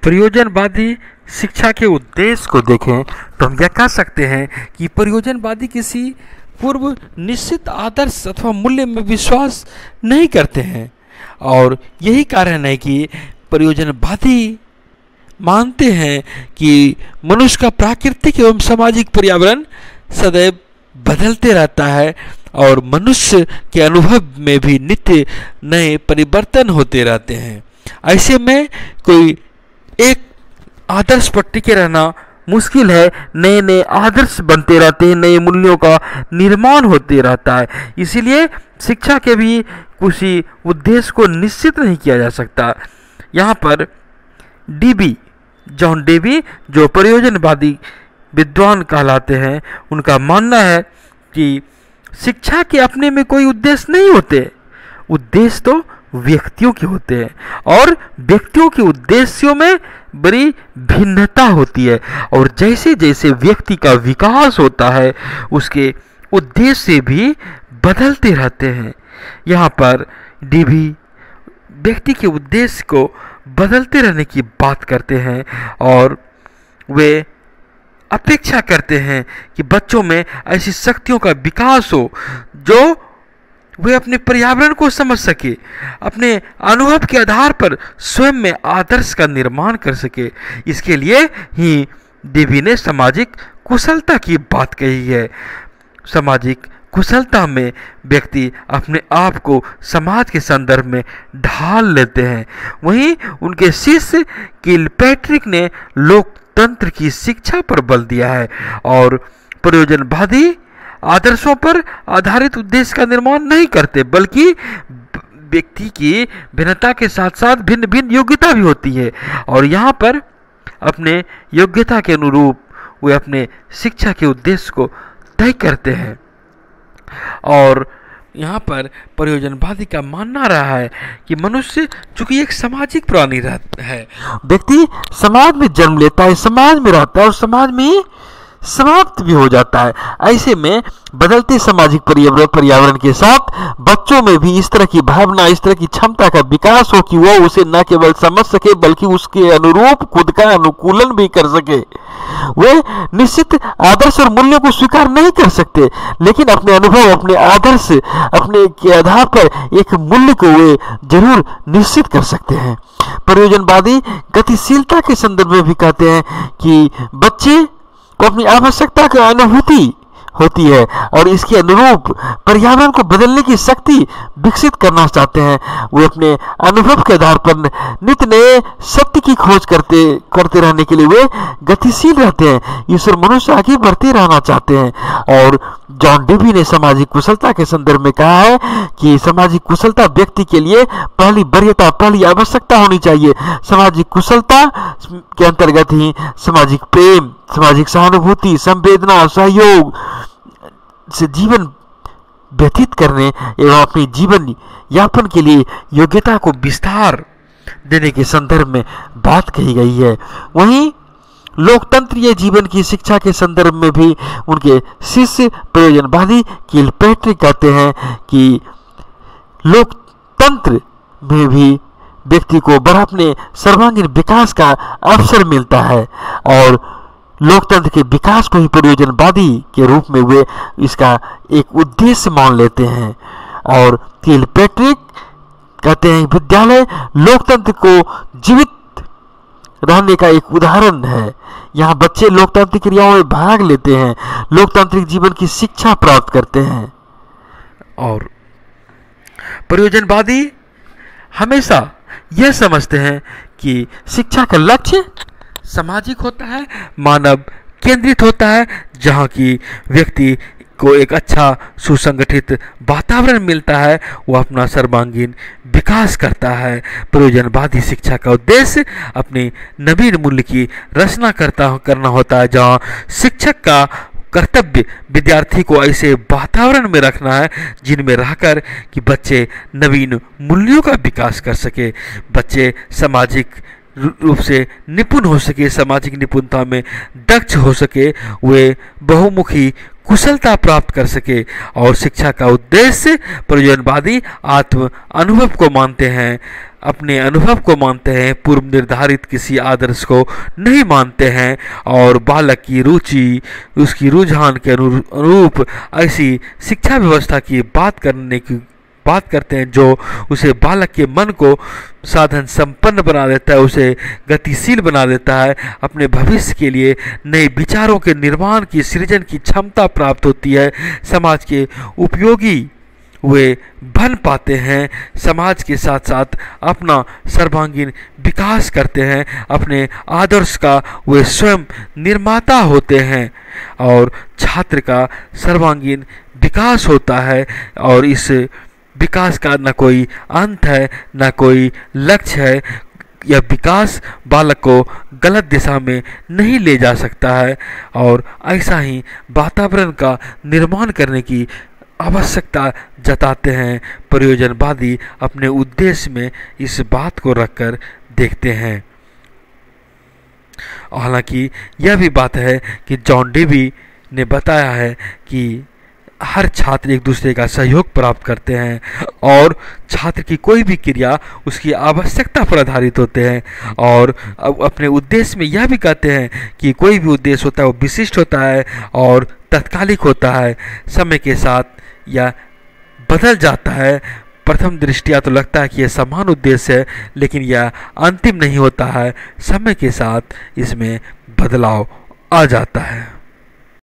प्रयोजनवादी शिक्षा के उद्देश्य को देखें तो हम यह कह सकते हैं कि प्रयोजनवादी किसी पूर्व निश्चित आदर्श अथवा मूल्य में विश्वास नहीं करते हैं, और यही कारण है कि प्रयोजनवादी मानते हैं कि मनुष्य का प्राकृतिक एवं सामाजिक पर्यावरण सदैव बदलते रहता है और मनुष्य के अनुभव में भी नित्य नए परिवर्तन होते रहते हैं। ऐसे में कोई एक आदर्श पर टिके रहना मुश्किल है। नए नए आदर्श बनते रहते हैं, नए मूल्यों का निर्माण होते रहता है। इसीलिए शिक्षा के भी किसी उद्देश्य को निश्चित नहीं किया जा सकता। यहाँ पर जॉन डेवी जो प्रयोजनवादी विद्वान कहलाते हैं, उनका मानना है कि शिक्षा के अपने में कोई उद्देश्य नहीं होते, उद्देश्य तो व्यक्तियों के होते हैं और व्यक्तियों के उद्देश्यों में बड़ी भिन्नता होती है, और जैसे जैसे व्यक्ति का विकास होता है उसके उद्देश्य भी बदलते रहते हैं। यहाँ पर डीवी व्यक्ति के उद्देश्य को बदलते रहने की बात करते हैं और वे अपेक्षा करते हैं कि बच्चों में ऐसी शक्तियों का विकास हो जो वे अपने पर्यावरण को समझ सके, अपने अनुभव के आधार पर स्वयं में आदर्श का निर्माण कर सके। इसके लिए ही डेवी ने सामाजिक कुशलता की बात कही है। सामाजिक कुशलता में व्यक्ति अपने आप को समाज के संदर्भ में ढाल लेते हैं। वहीं उनके शिष्य किलपैट्रिक ने लोकतंत्र की शिक्षा पर बल दिया है और प्रयोजनवादी आदर्शों पर आधारित उद्देश्य का निर्माण नहीं करते, बल्कि व्यक्ति की भिन्नता के साथ साथ भिन्न भिन्न योग्यता भी होती है और यहाँ पर अपने योग्यता के अनुरूप वे अपने शिक्षा के उद्देश्य को तय करते हैं। और यहाँ पर प्रयोजनवादी का मानना रहा है कि मनुष्य चूंकि एक सामाजिक प्राणी है, व्यक्ति समाज में जन्म लेता है, समाज में रहता है और समाज में ही समाप्त भी हो जाता है। ऐसे में बदलते सामाजिक पर्यावरण के साथ बच्चों में भी इस तरह की भावना, इस तरह की क्षमता का विकास हो कि वह उसे न केवल समझ सके बल्कि उसके अनुरूप खुद का अनुकूलन भी कर सके। वे निश्चित आदर्श और मूल्यों को स्वीकार नहीं कर सकते, लेकिन अपने अनुभव, अपने आदर्श, अपने के आधार पर एक मूल्य को वे जरूर निश्चित कर सकते हैं। प्रयोजनवादी गतिशीलता के संदर्भ में भी कहते हैं कि बच्चे को अपनी आवश्यकता की अनुभूति होती है और इसके अनुरूप पर्यावरण को बदलने की शक्ति विकसित करना चाहते हैं। वे अपने अनुभव के आधार पर नित्य नए सत्य की खोज करते रहने के लिए वे गतिशील रहते हैं। ईश्वर मनुष्य आगे बढ़ते रहना चाहते हैं। और जॉन डेवी ने सामाजिक कुशलता के संदर्भ में कहा है कि सामाजिक कुशलता व्यक्ति के लिए पहली वरीयता, पहली आवश्यकता होनी चाहिए। सामाजिक कुशलता के अंतर्गत ही सामाजिक प्रेम, सामाजिक सहानुभूति, संवेदना, सहयोग से जीवन व्यतीत करने एवं अपने जीवन यापन के लिए योग्यता को विस्तार देने के संदर्भ में बात कही गई है। वहीं लोकतंत्रीय जीवन की शिक्षा के संदर्भ में भी उनके शिष्य प्रयोजनवादी किलपैट्रिक कहते हैं कि लोकतंत्र में भी व्यक्ति को बड़ा अपने सर्वांगीण विकास का अवसर मिलता है और लोकतंत्र के विकास को ही प्रयोजनवादी के रूप में वे इसका एक उद्देश्य मान लेते हैं। और किलपैट्रिक कहते हैं विद्यालय लोकतंत्र को जीवित रहने का एक उदाहरण है। यहाँ बच्चे लोकतांत्रिक क्रियाओं में भाग लेते हैं, लोकतांत्रिक जीवन की शिक्षा प्राप्त करते हैं। और प्रयोजनवादी हमेशा यह समझते हैं कि शिक्षा का लक्ष्य सामाजिक होता है, मानव केंद्रित होता है, जहाँ की व्यक्ति को एक अच्छा सुसंगठित वातावरण मिलता है, वो अपना सर्वांगीण विकास करता है। प्रयोजनवादी शिक्षा का उद्देश्य अपनी नवीन मूल्य की रचना करना होता है, जहाँ शिक्षक का कर्तव्य विद्यार्थी को ऐसे वातावरण में रखना है जिनमें रहकर कि बच्चे नवीन मूल्यों का विकास कर सके, बच्चे सामाजिक रूप से निपुण हो सके, सामाजिक निपुणता में दक्ष हो सके, वे बहुमुखी कुशलता प्राप्त कर सके। और शिक्षा का उद्देश्य प्रयोजनवादी आत्म अनुभव को मानते हैं। अपने अनुभव को मानते हैं, पूर्व निर्धारित किसी आदर्श को नहीं मानते हैं और बालक की रुचि, उसकी रुझान के अनुरूप ऐसी शिक्षा व्यवस्था की बात करते हैं जो उसे बालक के मन को साधन संपन्न बना देता है, उसे गतिशील बना देता है, अपने भविष्य के लिए नए विचारों के निर्माण की सृजन की क्षमता प्राप्त होती है, समाज के उपयोगी वे बन पाते हैं, समाज के साथ साथ अपना सर्वांगीण विकास करते हैं, अपने आदर्श का वे स्वयं निर्माता होते हैं और छात्र का सर्वांगीण विकास होता है और इस विकास का न कोई अंत है न कोई लक्ष्य है। यह विकास बालक को गलत दिशा में नहीं ले जा सकता है और ऐसा ही वातावरण का निर्माण करने की आवश्यकता जताते हैं प्रयोजनवादी अपने उद्देश्य में इस बात को रखकर देखते हैं। हालांकि यह भी बात है कि जॉन डेवी ने बताया है कि हर छात्र एक दूसरे का सहयोग प्राप्त करते हैं और छात्र की कोई भी क्रिया उसकी आवश्यकता पर आधारित होते हैं और अपने उद्देश्य में यह भी कहते हैं कि कोई भी उद्देश्य होता है वो विशिष्ट होता है और तात्कालिक होता है, समय के साथ यह बदल जाता है। प्रथम दृष्टिया तो लगता है कि यह समान उद्देश्य है लेकिन यह अंतिम नहीं होता है, समय के साथ इसमें बदलाव आ जाता है।